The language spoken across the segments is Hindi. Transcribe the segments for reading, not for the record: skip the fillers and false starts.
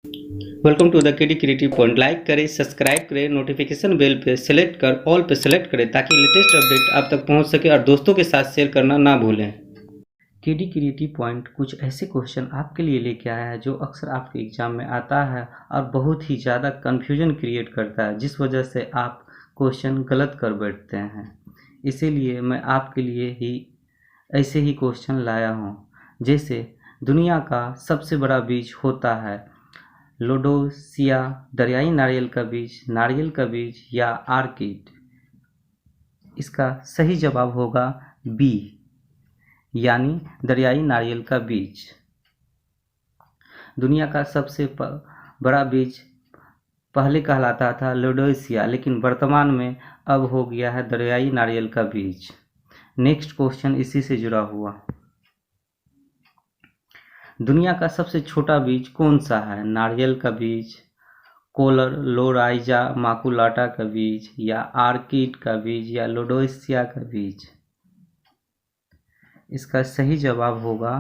Welcome to the KD creative point. Like करें, सब्सक्राइब करें, नोटिफिकेशन बेल पे सेलेक्ट कर ऑल पे सेलेक्ट करें ताकि लेटेस्ट अपडेट आप तक पहुंच सके और दोस्तों के साथ शेयर करना ना भूलें। केडी क्रिएटिव पॉइंट कुछ ऐसे क्वेश्चन आपके लिए लेके आया है जो अक्सर आपके एग्जाम में आता है और बहुत ही ज़्यादा कन्फ्यूजन क्रिएट करता है, जिस वजह से आप क्वेश्चन गलत कर बैठते हैं। इसीलिए मैं आपके लिए ही ऐसे ही क्वेश्चन लाया हूँ। जैसे दुनिया का सबसे बड़ा बीज होता है लोडोसिया, दरियाई नारियल का बीज या आर्किड। इसका सही जवाब होगा बी, यानी दरियाई नारियल का बीज। दुनिया का सबसे बड़ा बीज पहले कहलाता था लोडोसिया, लेकिन वर्तमान में अब हो गया है दरियाई नारियल का बीज। नेक्स्ट क्वेश्चन इसी से जुड़ा हुआ। दुनिया का सबसे छोटा बीज कौन सा है? नारियल का बीज, कोलर माकुलाटा का बीज या आर्किड का बीज या लोडोसिया का बीज। इसका सही जवाब होगा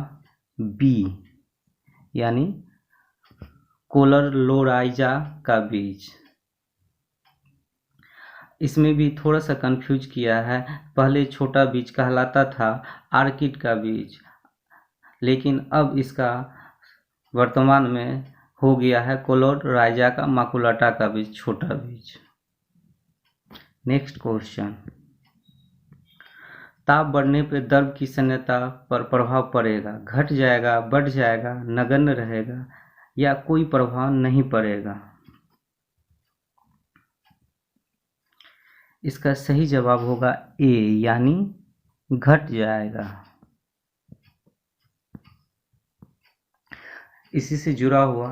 बी, यानी कोलर का बीज। इसमें भी थोड़ा सा कंफ्यूज किया है। पहले छोटा बीज कहलाता था आर्किड का बीज, लेकिन अब इसका वर्तमान में हो गया है कोलोराइजा का माकुलाटा का बीज, छोटा बीज। Next question. ताप बढ़ने पर द्रव की सान्द्रता पर प्रभाव पड़ेगा, घट जाएगा, बढ़ जाएगा, नगण्य रहेगा या कोई प्रभाव नहीं पड़ेगा। इसका सही जवाब होगा ए, यानी घट जाएगा। इसी से जुड़ा हुआ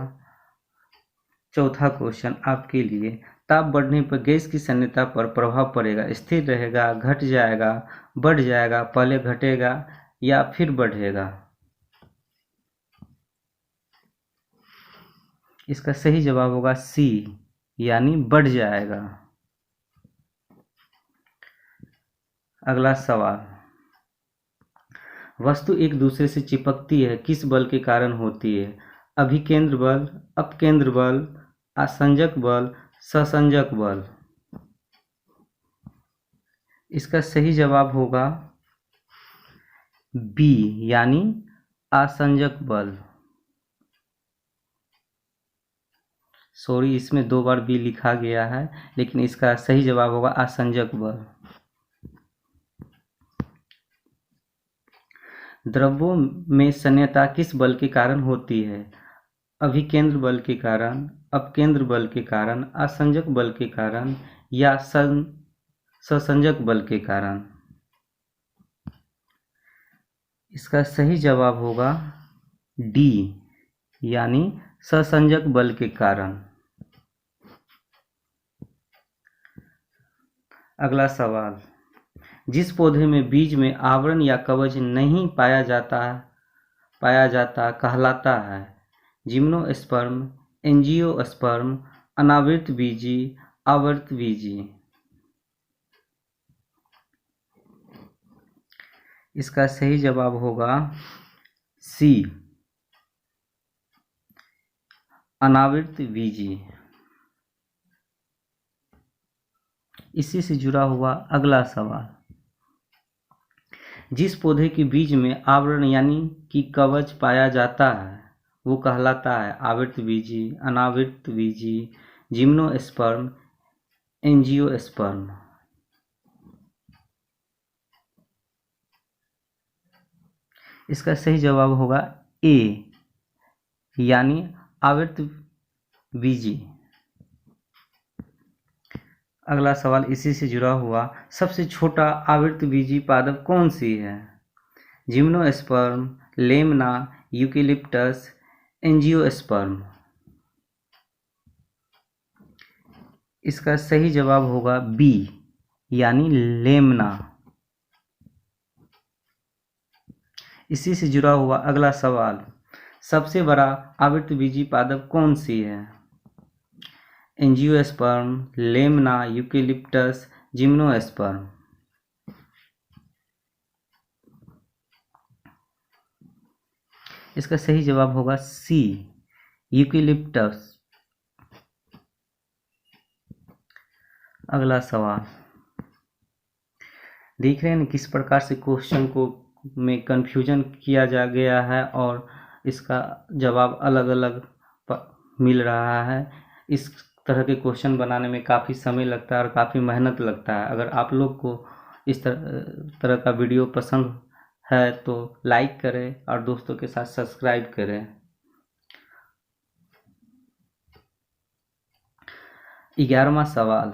चौथा क्वेश्चन आपके लिए। ताप बढ़ने पर गैस की सान्द्रता पर प्रभाव पड़ेगा, स्थिर रहेगा, घट जाएगा, बढ़ जाएगा, पहले घटेगा या फिर बढ़ेगा। इसका सही जवाब होगा सी, यानी बढ़ जाएगा। अगला सवाल। वस्तु एक दूसरे से चिपकती है, किस बल के कारण होती है? अभिकेंद्र बल, अपकेंद्र बल, आसंजक बल, ससंजक बल। इसका सही जवाब होगा बी, यानी आसंजक बल। सॉरी, इसमें 2 बार बी लिखा गया है, लेकिन इसका सही जवाब होगा आसंजक बल। द्रव्यों में सान्द्रता किस बल के कारण होती है? अभिकेंद्र बल के कारण, अपकेंद्र बल के कारण, आसंजक बल के कारण या ससंजक बल के कारण। इसका सही जवाब होगा डी, यानी ससंजक बल के कारण। अगला सवाल। जिस पौधे में बीज में आवरण या कवच नहीं पाया जाता कहलाता है जिम्नोस्पर्म, एंजियोस्पर्म, अनावृत बीजी, आवृत बीजी। इसका सही जवाब होगा सी, अनावृत बीजी। इसी से जुड़ा हुआ अगला सवाल। जिस पौधे के बीज में आवरण यानी कि कवच पाया जाता है वो कहलाता है आवृत बीजी, अनावृत बीजी, जिम्नोस्पर्म, एंजियोस्पर्म। इसका सही जवाब होगा ए, यानी आवृत बीजी। अगला सवाल इसी से जुड़ा हुआ। सबसे छोटा आवृत बीजी पादप कौन सी है? Gymnosperm, Lemna, eucalyptus, angiosperm. इसका सही जवाब होगा बी, यानी लेमना। इसी से जुड़ा हुआ अगला सवाल। सबसे बड़ा आवृत बीजी पादप कौन सी है? Angiosperm, Lemna, eucalyptus, gymnosperm. इसका सही जवाब होगा सी, यूकेलिप्टस। अगला सवाल, देख रहे हैं किस प्रकार से क्वेश्चन को में कंफ्यूजन किया जा गया है और इसका जवाब अलग अलग मिल रहा है। इस तरह के क्वेश्चन बनाने में काफ़ी समय लगता है और काफ़ी मेहनत लगता है। अगर आप लोग को इस तरह का वीडियो पसंद है तो लाइक करें और दोस्तों के साथ सब्सक्राइब करें। 11वां सवाल,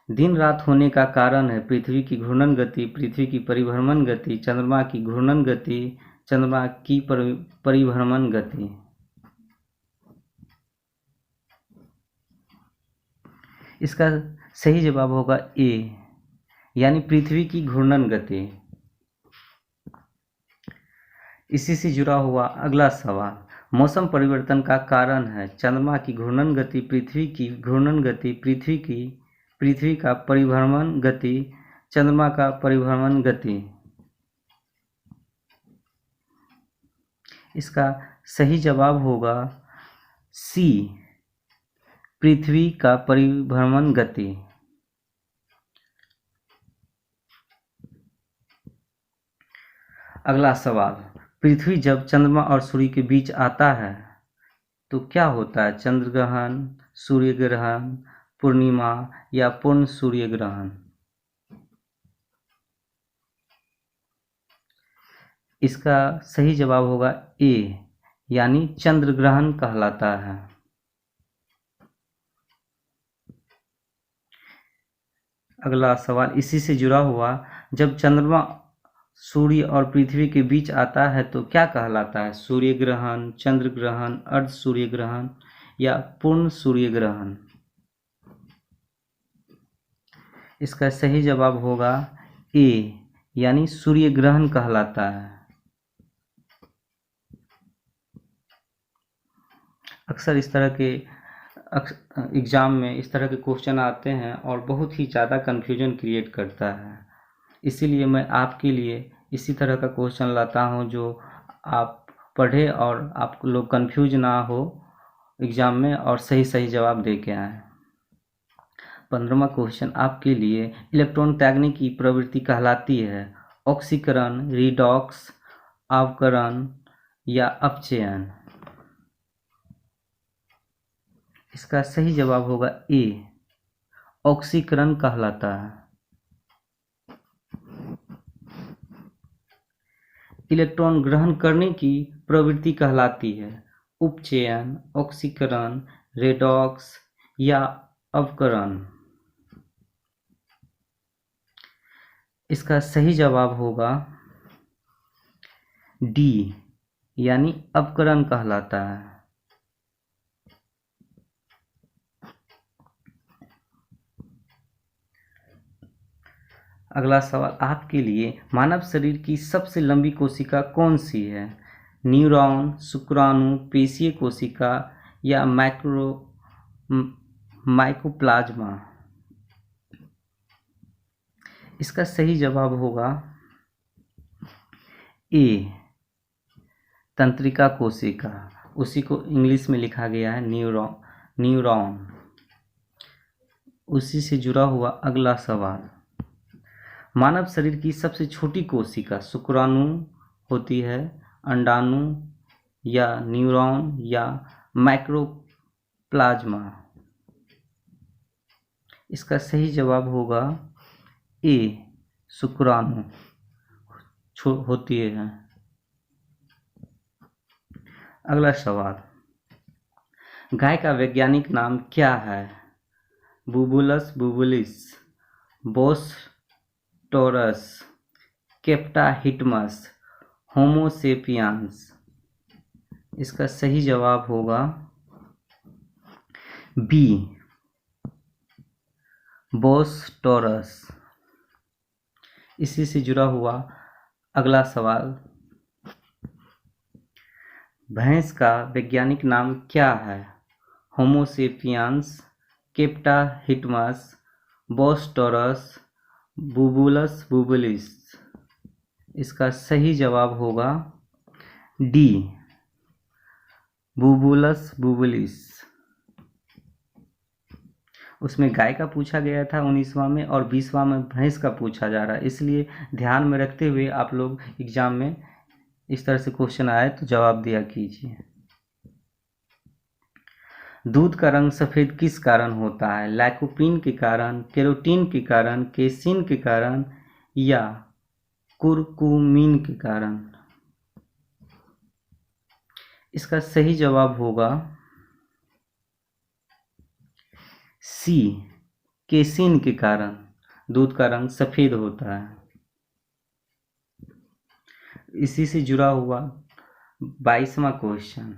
दिन रात होने का कारण है पृथ्वी की घूर्णन गति, पृथ्वी की परिभ्रमण गति, चंद्रमा की घूर्णन गति, चंद्रमा की परिभ्रमण गति। इसका सही जवाब होगा ए, यानी पृथ्वी की घूर्णन गति। इसी से जुड़ा हुआ अगला सवाल, मौसम परिवर्तन का कारण है चंद्रमा की घूर्णन गति, पृथ्वी की घूर्णन गति, पृथ्वी का परिभ्रमण गति, चंद्रमा का परिभ्रमण गति। इसका सही जवाब होगा सी, पृथ्वी का परिभ्रमण गति। अगला सवाल, पृथ्वी जब चंद्रमा और सूर्य के बीच आता है तो क्या होता है? चंद्र ग्रहण, सूर्य ग्रहण, पूर्णिमा या पूर्ण सूर्य ग्रहण। इसका सही जवाब होगा ए, यानी चंद्र ग्रहण कहलाता है। अगला सवाल इसी से जुड़ा हुआ, जब चंद्रमा सूर्य और पृथ्वी के बीच आता है तो क्या कहलाता है? सूर्य ग्रहण, चंद्र ग्रहण, अर्ध सूर्य ग्रहण या पूर्ण सूर्य ग्रहण। इसका सही जवाब होगा ए, यानी सूर्य ग्रहण कहलाता है। अक्सर इस तरह के एग्ज़ाम में इस तरह के क्वेश्चन आते हैं और बहुत ही ज़्यादा कन्फ्यूजन क्रिएट करता है। इसीलिए मैं आपके लिए इसी तरह का क्वेश्चन लाता हूं जो आप पढ़े और आप लोग कंफ्यूज ना हो एग्ज़ाम में और सही सही जवाब दे के आएँ। 15वां क्वेश्चन आपके लिए, इलेक्ट्रॉन त्यागने की प्रवृत्ति कहलाती है ऑक्सीकरण, रिडॉक्स, अवकरण या अपचयन। इसका सही जवाब होगा ए, ऑक्सीकरण कहलाता है। इलेक्ट्रॉन ग्रहण करने की प्रवृत्ति कहलाती है उपचयन, ऑक्सीकरण, रेडॉक्स या अवकरण। इसका सही जवाब होगा डी, यानी अवकरण कहलाता है। अगला सवाल आपके लिए, मानव शरीर की सबसे लंबी कोशिका कौन सी है? न्यूरॉन, शुक्राणु, पेशीय कोशिका या माइकोप्लाज्मा। इसका सही जवाब होगा ए, तंत्रिका कोशिका। उसी को इंग्लिश में लिखा गया है न्यूरॉन। उसी से जुड़ा हुआ अगला सवाल, मानव शरीर की सबसे छोटी कोशिका शुक्राणु होती है, अंडाणु या न्यूरॉन या माइक्रोप्लाज्मा। इसका सही जवाब होगा ए, शुक्राणु होती है। अगला सवाल, गाय का वैज्ञानिक नाम क्या है? बुबुलस बुबुलिस, बोस टोरस, केप्टाहिटमस, होमो सेपियंस। इसका सही जवाब होगा बी, बोस टोरस। इसी से जुड़ा हुआ अगला सवाल, भैंस का वैज्ञानिक नाम क्या है? होमो सेपियंस, केप्टाहिटमस, बोस टोरस, बुबुलस बुबुलिस। इसका सही जवाब होगा डी, बुबुलस बुबुलिस। उसमें गाय का पूछा गया था 19वां में, और 20वां में भैंस का पूछा जा रहा है, इसलिए ध्यान में रखते हुए आप लोग एग्जाम में इस तरह से क्वेश्चन आए तो जवाब दिया कीजिए। दूध का रंग सफ़ेद किस कारण होता है? लाइकोपीन के कारण, केरोटीन के कारण, केसिन के कारण या कुरकुमीन के कारण? इसका सही जवाब होगा सी, केसिन के कारण दूध का रंग सफ़ेद होता है। इसी से जुड़ा हुआ 22वां क्वेश्चन,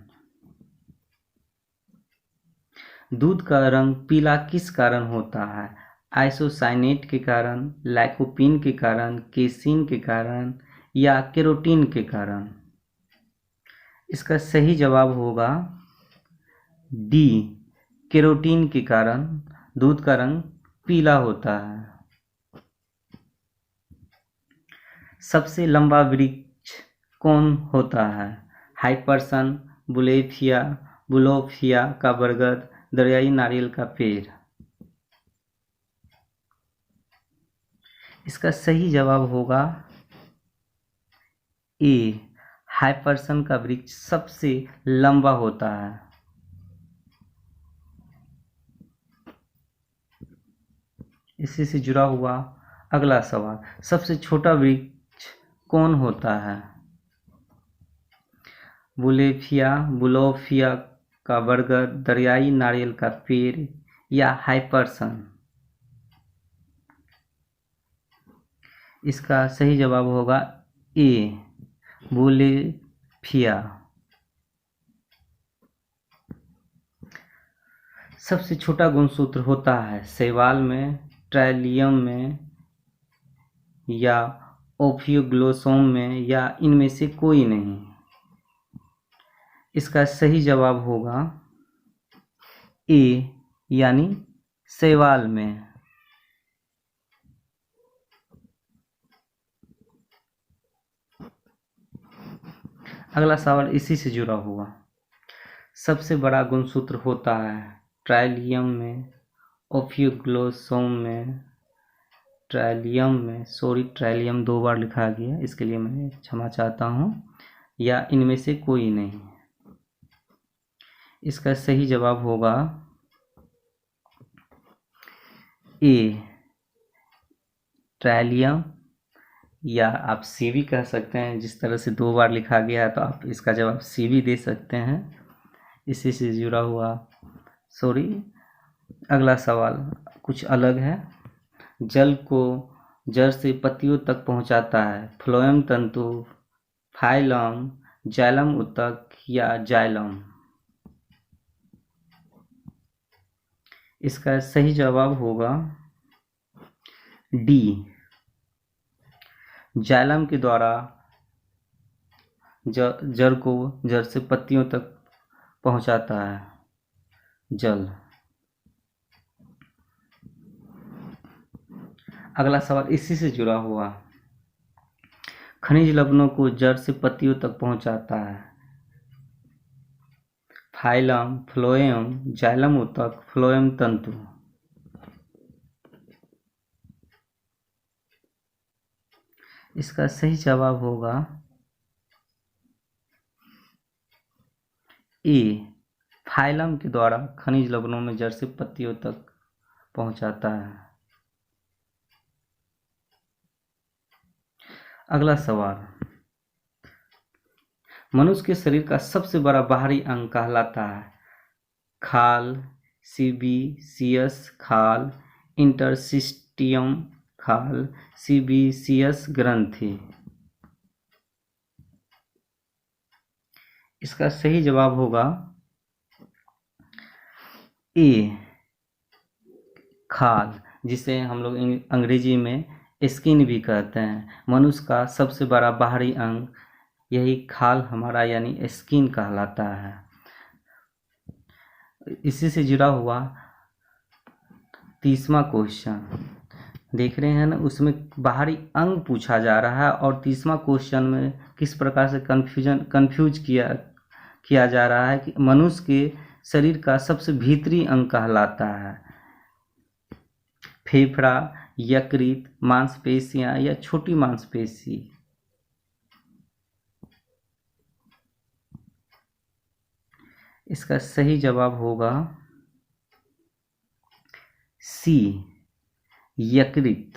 दूध का रंग पीला किस कारण होता है? आइसोसाइनेट के कारण, लाइकोपीन के कारण, केसिन के कारण या केरोटीन के कारण? इसका सही जवाब होगा डी, केरोटीन के कारण दूध का रंग पीला होता है। सबसे लंबा वृक्ष कौन होता है? हाइपर्सन, बुलेफिया, बुलोफिया का बरगद, दरियाई नारियल का पेड़? इसका सही जवाब होगा ए, हाइपर्सन का वृक्ष सबसे लंबा होता है। इसी से जुड़ा हुआ अगला सवाल, सबसे छोटा वृक्ष कौन होता है? बुलेफिया, बुलोफिया का बरगद, दरियाई नारियल का पेड़ या हाइपर्सन? इसका सही जवाब होगा ए, बुलेफिया। सबसे छोटा गुणसूत्र होता है शैवाल में, ट्राइलियम में या ओफियोग्लोसोम में या इनमें से कोई नहीं? इसका सही जवाब होगा ए, यानी शैवाल में। अगला सवाल इसी से जुड़ा हुआ, सबसे बड़ा गुणसूत्र होता है ट्राइलियम में, ओफियोग्लोसोम में, ट्राइलियम 2 बार लिखा गया, इसके लिए मैं क्षमा चाहता हूँ, या इनमें से कोई नहीं? इसका सही जवाब होगा ए, ट्राइलियम, या आप सी भी कह सकते हैं। जिस तरह से 2 बार लिखा गया है तो आप इसका जवाब सी भी दे सकते हैं। इसी से जुड़ा हुआ अगला सवाल कुछ अलग है। जल को जड़ से पत्तियों तक पहुंचाता है फ्लोएम तंतु, फाइलम, जाइलम ऊतक या जाइलम? इसका सही जवाब होगा डी, जाइलम के द्वारा जड़ को जड़ से पत्तियों तक पहुंचाता है जल। अगला सवाल इसी से जुड़ा हुआ, खनिज लवणों को जड़ से पत्तियों तक पहुंचाता है फाइलम, फ्लोएम, जाइलम ऊतक, फ्लोएम तंतु? इसका सही जवाब होगा ए, फाइलम के द्वारा खनिज लवणों में जड़ से पत्तियों तक पहुंचाता है। अगला सवाल, मनुष्य के शरीर का सबसे बड़ा बाहरी अंग कहलाता है खाल, सीबीसियस खाल, इंटरस्टिशियम खाल, सीबीसियस ग्रंथि? इसका सही जवाब होगा ए, खाल, जिसे हम लोग अंग्रेजी में स्किन भी कहते हैं। मनुष्य का सबसे बड़ा बाहरी अंग यही खाल हमारा यानी स्किन कहलाता है। इसी से जुड़ा हुआ 30वां क्वेश्चन देख रहे हैं ना, उसमें बाहरी अंग पूछा जा रहा है और 30वां क्वेश्चन में किस प्रकार से कंफ्यूज किया किया जा रहा है कि मनुष्य के शरीर का सबसे भीतरी अंग कहलाता है। फेफड़ा, यकृत, मांसपेशियां या छोटी मांसपेशी। इसका सही जवाब होगा सी, यकृत।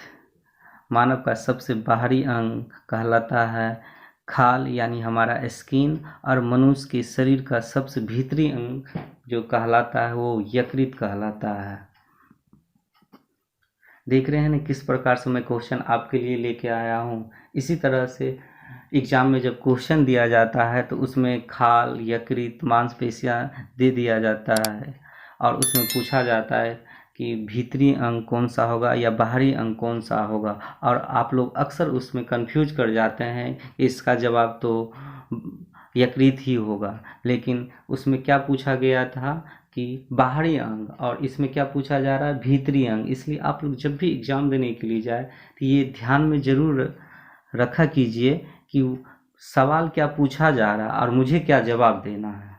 मानव का सबसे बाहरी अंग कहलाता है खाल यानी हमारा स्किन, और मनुष्य के शरीर का सबसे भीतरी अंग जो कहलाता है वो यकृत कहलाता है। देख रहे हैं ना किस प्रकार से मैं क्वेश्चन आपके लिए लेके आया हूँ। इसी तरह से एग्जाम में जब क्वेश्चन दिया जाता है तो उसमें खाल, यकृत, मांसपेशियां दे दिया जाता है और उसमें पूछा जाता है कि भीतरी अंग कौन सा होगा या बाहरी अंग कौन सा होगा, और आप लोग अक्सर उसमें कंफ्यूज कर जाते हैं। इसका जवाब तो यकृत ही होगा, लेकिन उसमें क्या पूछा गया था कि बाहरी अंग, और इसमें क्या पूछा जा रहा है भीतरी अंग। इसलिए आप लोग जब भी एग्ज़ाम देने के लिए जाए तो ये ध्यान में ज़रूर रखा कीजिए कि सवाल क्या पूछा जा रहा है और मुझे क्या जवाब देना है।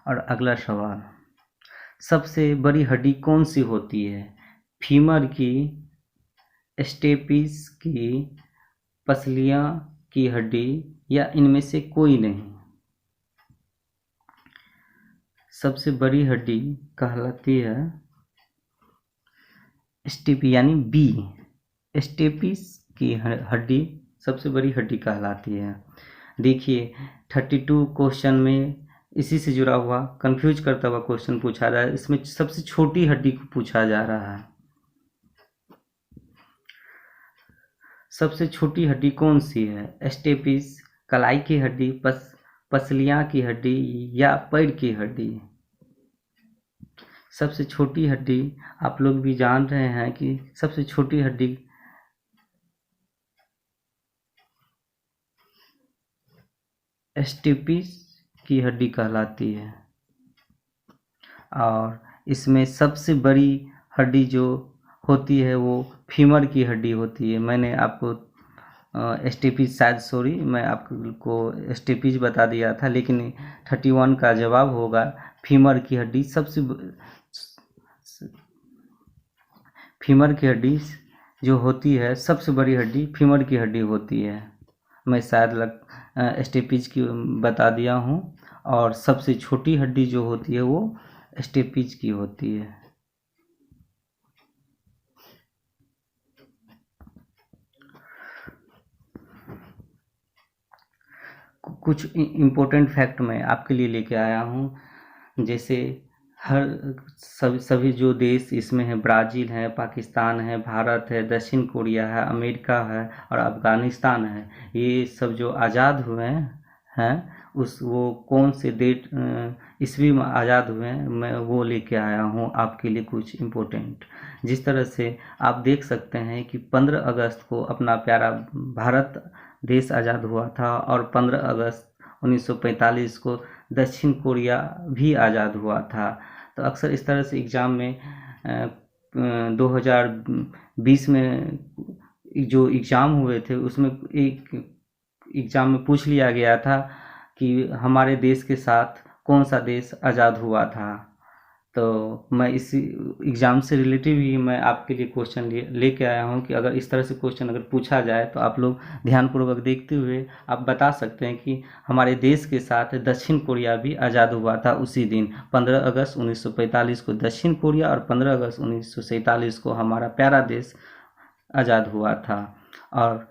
और अगला सवाल, सबसे बड़ी हड्डी कौन सी होती है? फीमर की, स्टेपिस की, पसलियां की हड्डी या इनमें से कोई नहीं? सबसे बड़ी हड्डी कहलाती है स्टेपी यानी बी, स्टेपिस की हड्डी सबसे बड़ी हड्डी कहलाती है। देखिए 32 क्वेश्चन में इसी से जुड़ा हुआ कंफ्यूज करता हुआ क्वेश्चन पूछा जा रहा है। इसमें सबसे छोटी हड्डी को पूछा जा रहा है। सबसे छोटी हड्डी कौन सी है? स्टेपिस, कलाई की हड्डी, पसलियां की हड्डी या पैर की हड्डी? सबसे छोटी हड्डी आप लोग भी जान रहे हैं कि सबसे छोटी हड्डी स्टेपिस की हड्डी कहलाती है। और इसमें सबसे बड़ी हड्डी जो होती है वो फीमर की हड्डी होती है। मैंने आपको स्टेपिस शायद सॉरी मैं आपको स्टेपिस बता दिया था, लेकिन 31 का जवाब होगा फीमर की हड्डी। फीमर की हड्डी जो होती है सबसे बड़ी हड्डी फीमर की हड्डी होती है। मैं शायद स्टेपिज की बता दिया हूँ, और सबसे छोटी हड्डी जो होती है वो स्टेपिज की होती है। कुछ इम्पोर्टेंट फैक्ट मैं आपके लिए लेके आया हूँ। जैसे सभी जो देश इसमें है, ब्राज़ील है, पाकिस्तान है, भारत है, दक्षिण कोरिया है, अमेरिका है और अफ़गानिस्तान है, ये सब जो आज़ाद हुए हैं वो कौन से डेट ईस्वी में आज़ाद हुए हैं, मैं वो लेके आया हूँ आपके लिए कुछ इम्पोर्टेंट। जिस तरह से आप देख सकते हैं कि 15 अगस्त को अपना प्यारा भारत देश आज़ाद हुआ था, और 15 अगस्त 1945 को दक्षिण कोरिया भी आज़ाद हुआ था। तो अक्सर इस तरह से एग्ज़ाम में 2020 में जो एग्ज़ाम हुए थे उसमें एक एग्ज़ाम में पूछ लिया गया था कि हमारे देश के साथ कौन सा देश आज़ाद हुआ था। तो मैं इसी एग्ज़ाम से रिलेटिव ही मैं आपके लिए क्वेश्चन लेके आया हूँ कि अगर इस तरह से क्वेश्चन अगर पूछा जाए तो आप लोग ध्यानपूर्वक देखते हुए आप बता सकते हैं कि हमारे देश के साथ दक्षिण कोरिया भी आज़ाद हुआ था उसी दिन। 15 अगस्त 1945 को दक्षिण कोरिया और 15 अगस्त 1947 को हमारा प्यारा देश आज़ाद हुआ था, और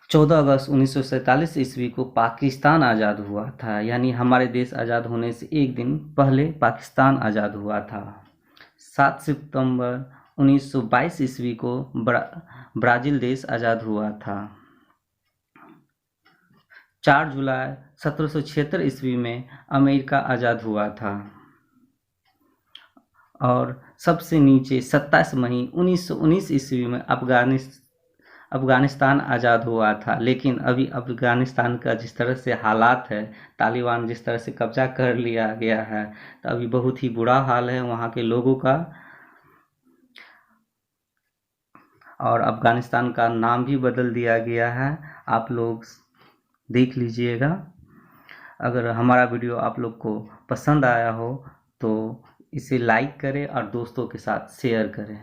14 अगस्त 1947 ईस्वी को पाकिस्तान आज़ाद हुआ था। यानी हमारे देश आज़ाद होने से एक दिन पहले पाकिस्तान आज़ाद हुआ था। 7 सितंबर 1922 ईस्वी को ब्राज़ील देश आज़ाद हुआ था। 4 जुलाई 1776 ईस्वी में अमेरिका आज़ाद हुआ था। और सबसे नीचे 27 मई 1919 ईस्वी में अफ़गानिस्तान आज़ाद हुआ था। लेकिन अभी अफ़गानिस्तान का जिस तरह से हालात है, तालिबान जिस तरह से कब्जा कर लिया गया है, तो अभी बहुत ही बुरा हाल है वहाँ के लोगों का। और अफ़गानिस्तान का नाम भी बदल दिया गया है। आप लोग देख लीजिएगा। अगर हमारा वीडियो आप लोग को पसंद आया हो तो इसे लाइक करें और दोस्तों के साथ शेयर करें।